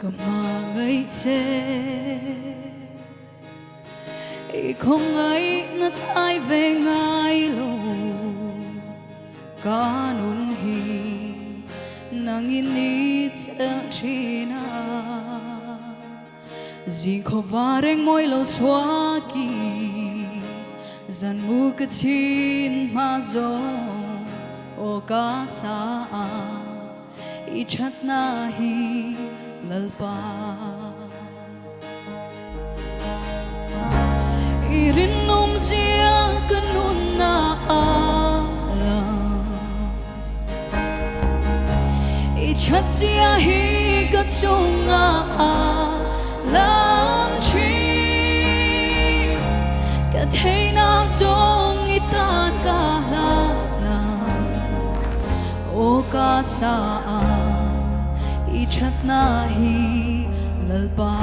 ngây không ấy nó thay về ngay lâu cả nôn hi nang ini china zin kho vareng moi lo xóa ki zan mu cái chin ma zo o ka sa I chat na hi lalpa irin num zia kanun na ala I chat zia hi ka chunga lam chi ka theina zong itan ka la na o ka sa I chat na hi lalpa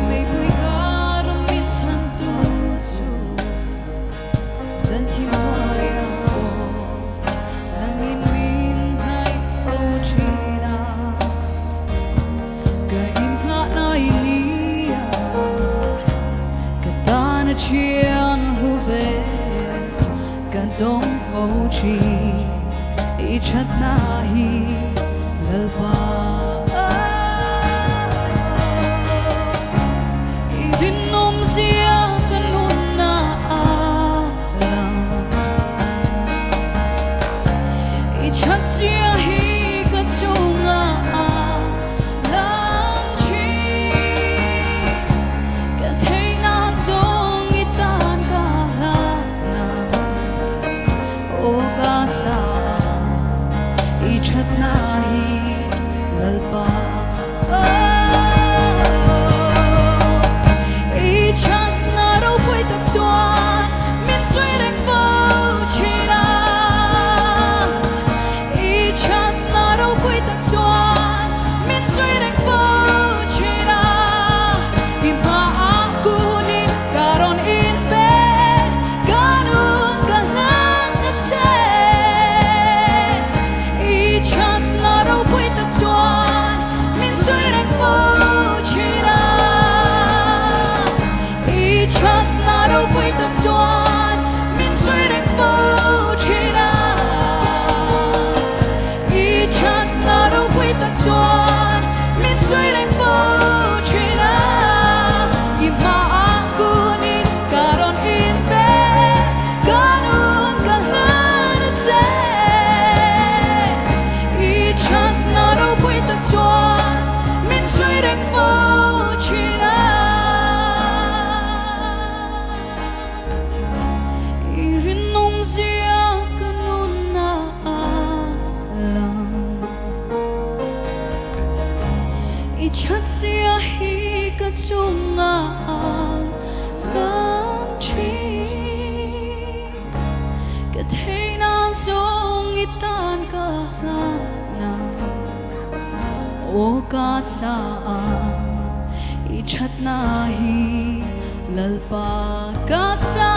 mấy vui ca rong min chan tu chu dân thi moi ao nang in min hai au china ga in nga na ini ka ta na chian hu ve Don't fall chi I chat na hi lalpa I rin nom zia kanun na ala I chat zia hi ka chunga lang chi ka theina zong itan ka sa I chat na hi lalpa I chat na đâu quay ta chuan min suy reng phô china I chat na đâu quay ta chuan min suy reng phô china I ma aku ni karon in be kanun ka lang na che chat na đâu quay ta chuan min suy reng phô china I chat na đâu quay ta chuan min suy reng phô china I chat na đâu quay ta chuan min suy reng phô china I ma aku nin karon in be kanun ka lan che chat na đâu quay ta chuan min suy reng phô china I rin nong zia kanun na alang I chat zia hi ka chunga lang chi ka theina zong itan ka na o ka sa I chat na hi lalpa ka sa